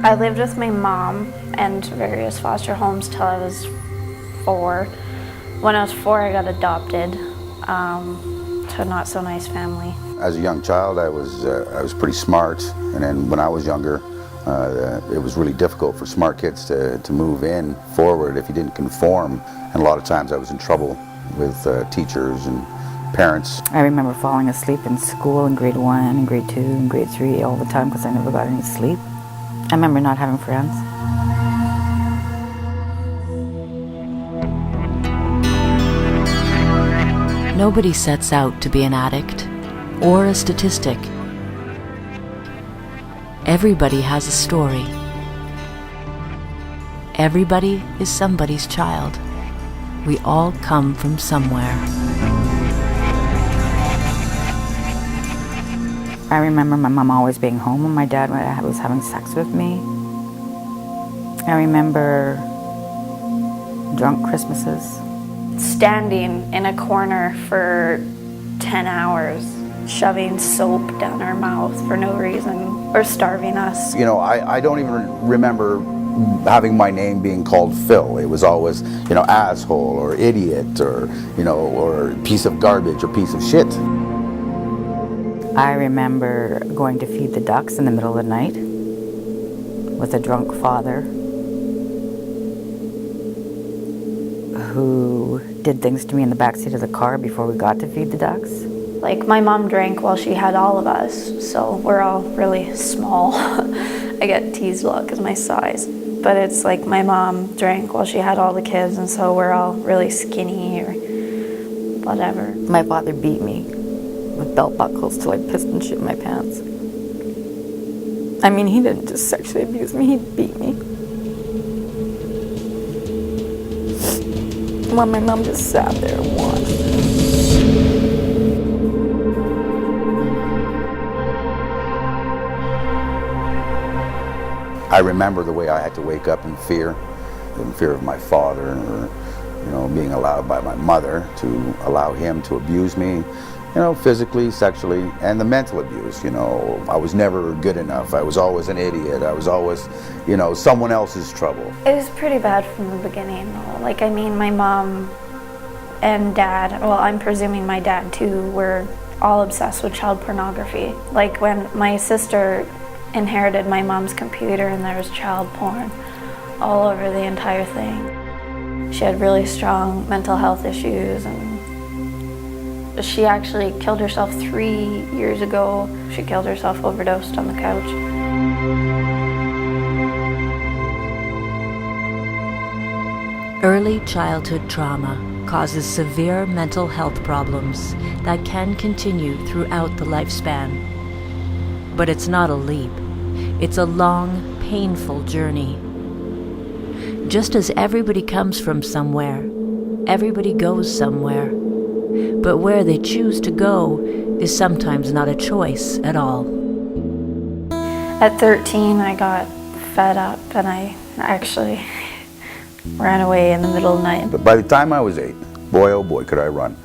I lived with my mom and various foster homes till I was 4. When I was 4, I got adopted to a not so nice family. As a young child, I was pretty smart, and then when I was younger, it was really difficult for smart kids to move in forward if you didn't conform, and a lot of times I was in trouble with teachers and parents. I remember falling asleep in school in grade 1 and grade 2 and grade 3 all the time because I never got any sleep. I remember not having friends. Nobody sets out to be an addict or a statistic. Everybody has a story. Everybody is somebody's child. We all come from somewhere. I remember my mom always being home when my dad was having sex with me. I remember drunk Christmases. Standing in a corner for 10 hours, shoving soap down our mouth for no reason, or starving us. You know, I don't even remember having my name being called Phil. It was always, you know, asshole or idiot or, you know, or piece of garbage or piece of shit. I remember going to feed the ducks in the middle of the night with a drunk father who did things to me in the backseat of the car before we got to feed the ducks. Like, my mom drank while she had all of us, so we're all really small. I get teased a lot because of my size. But it's like my mom drank while she had all the kids, and so we're all really skinny or whatever. My father beat me with belt buckles till I pissed and shit in my pants. I mean, he didn't just sexually abuse me, he beat me. While my mom just sat there and watched. I remember the way I had to wake up in fear of my father, or, you know, being allowed by my mother to allow him to abuse me, you know, physically, sexually, and the mental abuse. You know, I was never good enough. I was always an idiot. I was always, you know, someone else's trouble. It was pretty bad from the beginning, though. Like, I mean, my mom and dad, well, I'm presuming my dad too, were all obsessed with child pornography. Like, when my sister inherited my mom's computer and there was child porn all over the entire thing. She had really strong mental health issues, and she actually killed herself 3 years ago. She killed herself, overdosed on the couch. Early childhood trauma causes severe mental health problems that can continue throughout the lifespan. But it's not a leap. It's a long, painful journey. Just as everybody comes from somewhere, everybody goes somewhere. But where they choose to go is sometimes not a choice at all. At 13, I got fed up and I actually ran away in the middle of the night. But by the time I was 8, boy oh boy could I run.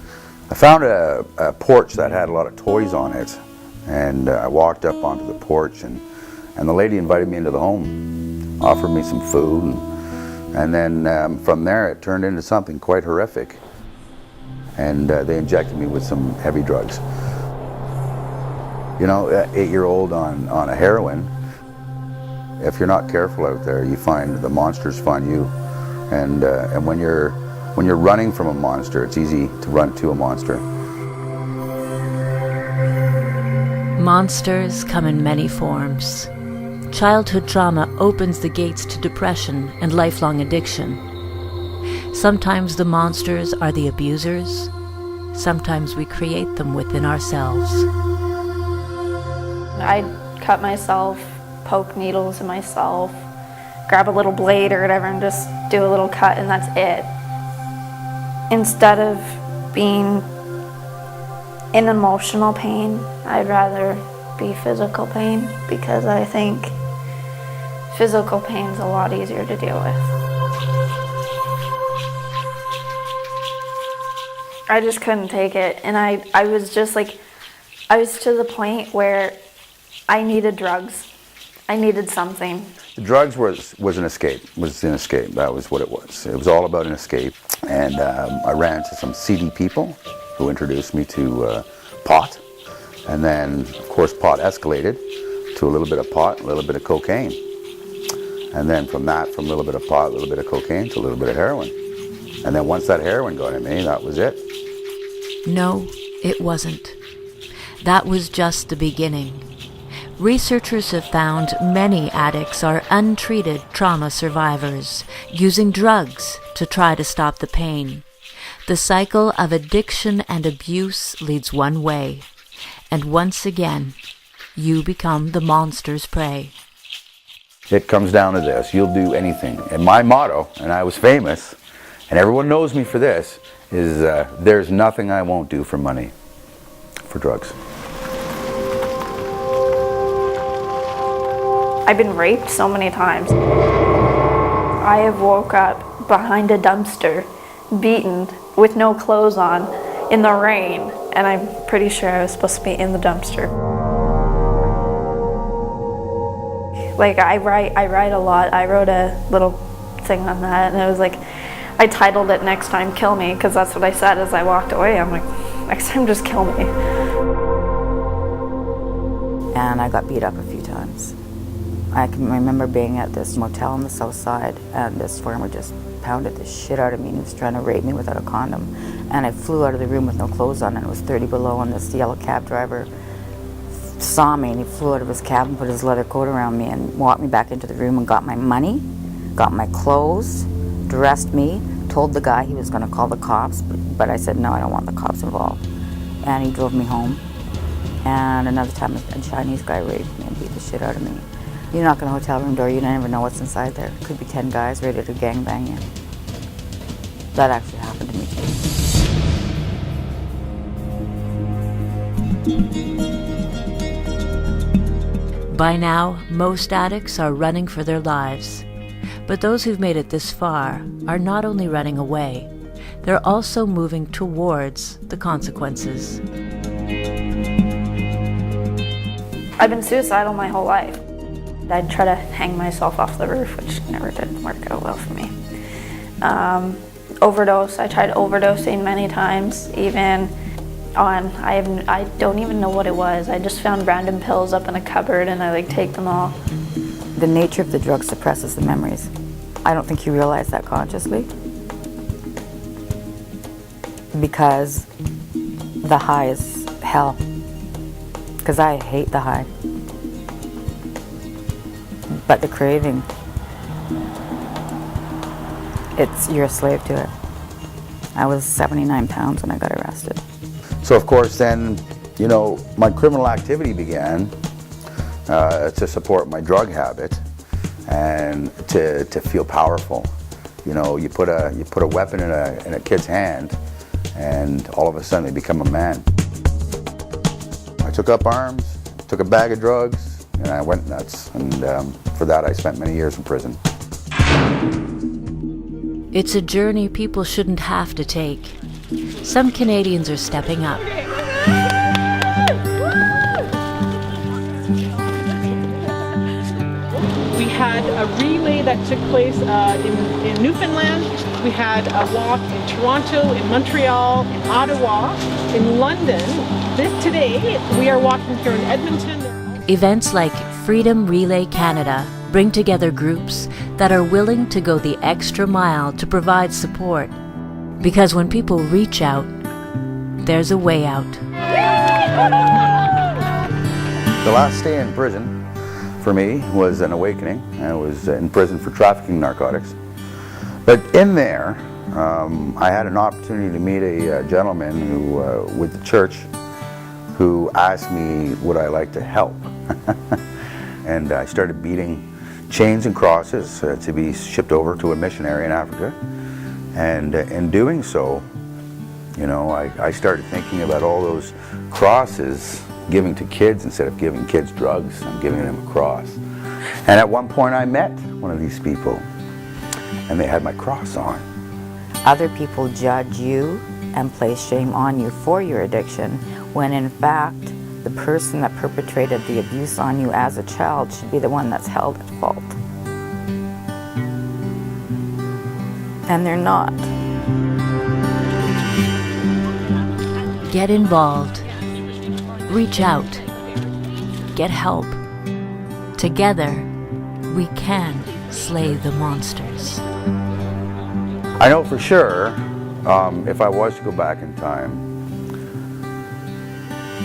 I found a porch that had a lot of toys on it, and I walked up onto the porch, and the lady invited me into the home, offered me some food, and then from there it turned into something quite horrific. And they injected me with some heavy drugs. You know, 8-year-old on a heroin, if you're not careful out there, you find the monsters find you. And when you're running from a monster, it's easy to run to a monster. Monsters come in many forms. Childhood trauma opens the gates to depression and lifelong addiction. Sometimes the monsters are the abusers. Sometimes we create them within ourselves. I'd cut myself, poke needles in myself, grab a little blade or whatever and just do a little cut, and that's it. Instead of being in emotional pain, I'd rather be physical pain, because I think physical pain is a lot easier to deal with. I just couldn't take it, and I was just like, I was to the point where I needed drugs. I needed something. The drugs was an escape. That was what it was. It was all about an escape. And I ran into some seedy people who introduced me to pot. And then, of course, pot escalated to a little bit of pot, a little bit of cocaine. And then from a little bit of pot, a little bit of cocaine, to a little bit of heroin. And then once that heroin got in me, that was it. No, it wasn't. That was just the beginning. Researchers have found many addicts are untreated trauma survivors, using drugs to try to stop the pain. The cycle of addiction and abuse leads one way, and once again, you become the monster's prey. It comes down to this: you'll do anything. And my motto, and I was famous, and everyone knows me for this, is there's nothing I won't do for money, for drugs. I've been raped so many times. I have woke up behind a dumpster, beaten, with no clothes on, in the rain, and I'm pretty sure I was supposed to be in the dumpster. Like, I write a lot. I wrote a little thing on that, and it was like, I titled it "Next Time Kill Me," because that's what I said as I walked away. I'm like, next time just kill me. And I got beat up a few times. I can remember being at this motel on the south side, and this farmer just pounded the shit out of me, and he was trying to rape me without a condom. And I flew out of the room with no clothes on, and it was 30 below, and this yellow cab driver saw me, and he flew out of his cab and put his leather coat around me and walked me back into the room and got my money, got my clothes, dressed me, told the guy he was going to call the cops, but I said, no, I don't want the cops involved. And he drove me home. And another time, a Chinese guy raped me and beat the shit out of me. You knock on a hotel room door, you never know what's inside there. Could be 10 guys ready to gangbang you. That actually happened to me too. By now, most addicts are running for their lives. But those who've made it this far are not only running away, they're also moving towards the consequences. I've been suicidal my whole life. I'd try to hang myself off the roof, which never did work out well for me. Overdose, I tried overdosing many times, even on, I don't even know what it was. I just found random pills up in a cupboard and I take them all. The nature of the drug suppresses the memories. I don't think you realize that consciously. Because the high is hell. Because I hate the high. But the craving, you're a slave to it. I was 79 pounds when I got arrested. So of course then, my criminal activity began to support my drug habit and to feel powerful. You put a weapon in a kid's hand and all of a sudden they become a man. I took up arms, took a bag of drugs, and I went nuts, and for that I spent many years in prison. It's a journey people shouldn't have to take. Some Canadians are stepping up. We had a relay that took place in Newfoundland. We had a walk in Toronto, in Montreal, in Ottawa, in London. Today, we are walking here in Edmonton. Events like Freedom Relay Canada bring together groups that are willing to go the extra mile to provide support. Because when people reach out, there's a way out. The last day in prison for me was an awakening. I was in prison for trafficking narcotics. But in there, I had an opportunity to meet a gentleman who, with the church, who asked me would I like to help. And I started beating chains and crosses to be shipped over to a missionary in Africa. And in doing so, I started thinking about all those crosses giving to kids. Instead of giving kids drugs, I'm giving them a cross. And at one point I met one of these people and they had my cross on. Other people judge you and place shame on you for your addiction, when in fact, the person that perpetrated the abuse on you as a child should be the one that's held at fault. And they're not. Get involved. Reach out. Get help. Together, we can slay the monsters. I know for sure, if I was to go back in time,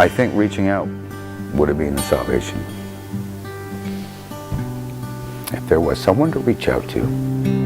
I think reaching out would have been the salvation. If there was someone to reach out to.